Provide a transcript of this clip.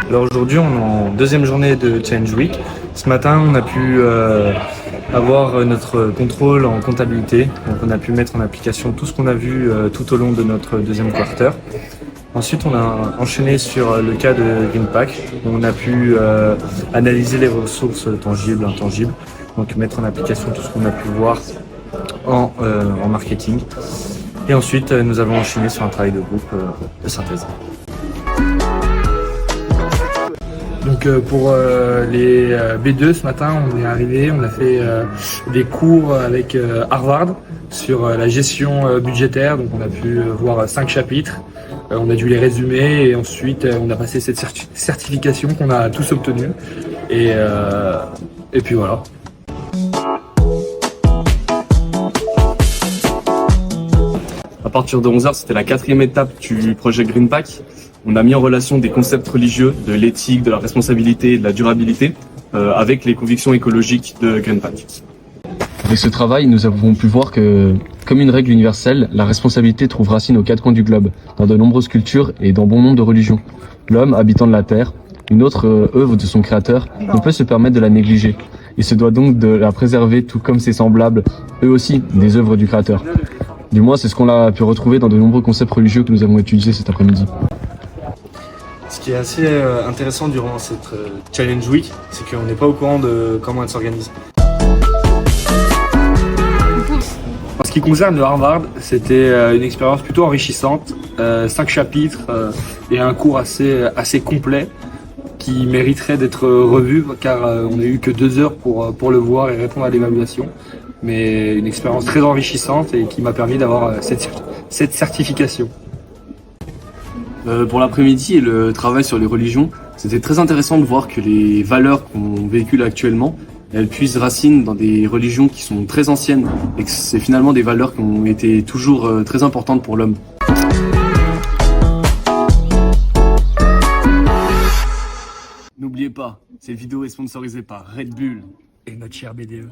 Alors aujourd'hui, on est en deuxième journée de Challenge Week. Ce matin, on a pu avoir notre contrôle en comptabilité. Donc on a pu mettre en application tout ce qu'on a vu tout au long de notre deuxième quarter. Ensuite, on a enchaîné sur le cas de GreenPack. On a pu analyser les ressources tangibles, intangibles. Donc mettre en application tout ce qu'on a pu voir en marketing. Et ensuite, nous avons enchaîné sur un travail de groupe de synthèse. Donc pour les B2 ce matin, on est arrivé, on a fait des cours avec Harvard sur la gestion budgétaire. Donc on a pu voir 5 chapitres, on a dû les résumer et ensuite on a passé cette certification qu'on a tous obtenue. Et puis voilà. À partir de 11h, c'était la 4e étape du projet GreenPack. On a mis en relation des concepts religieux, de l'éthique, de la responsabilité et de la durabilité avec les convictions écologiques de GreenPack. Avec ce travail, nous avons pu voir que, comme une règle universelle, la responsabilité trouve racine aux 4 coins du globe, dans de nombreuses cultures et dans bon nombre de religions. L'homme, habitant de la terre, une autre œuvre de son créateur, ne peut se permettre de la négliger. Il se doit donc de la préserver tout comme ses semblables, eux aussi, des œuvres du créateur. Du moins, c'est ce qu'on a pu retrouver dans de nombreux concepts religieux que nous avons étudiés cet après-midi. Ce qui est assez intéressant durant cette Challenge Week, c'est qu'on n'est pas au courant de comment elle s'organise. En ce qui concerne le Harvard, c'était une expérience plutôt enrichissante, 5 chapitres et un cours assez complet qui mériterait d'être revu car on n'a eu que 2 heures pour le voir et répondre à l'évaluation. Mais une expérience très enrichissante et qui m'a permis d'avoir cette certification. Pour l'après-midi et le travail sur les religions, c'était très intéressant de voir que les valeurs qu'on véhicule actuellement, elles puisent racine dans des religions qui sont très anciennes et que c'est finalement des valeurs qui ont été toujours très importantes pour l'homme. N'oubliez pas, cette vidéo est sponsorisée par Red Bull Et notre cher BDE.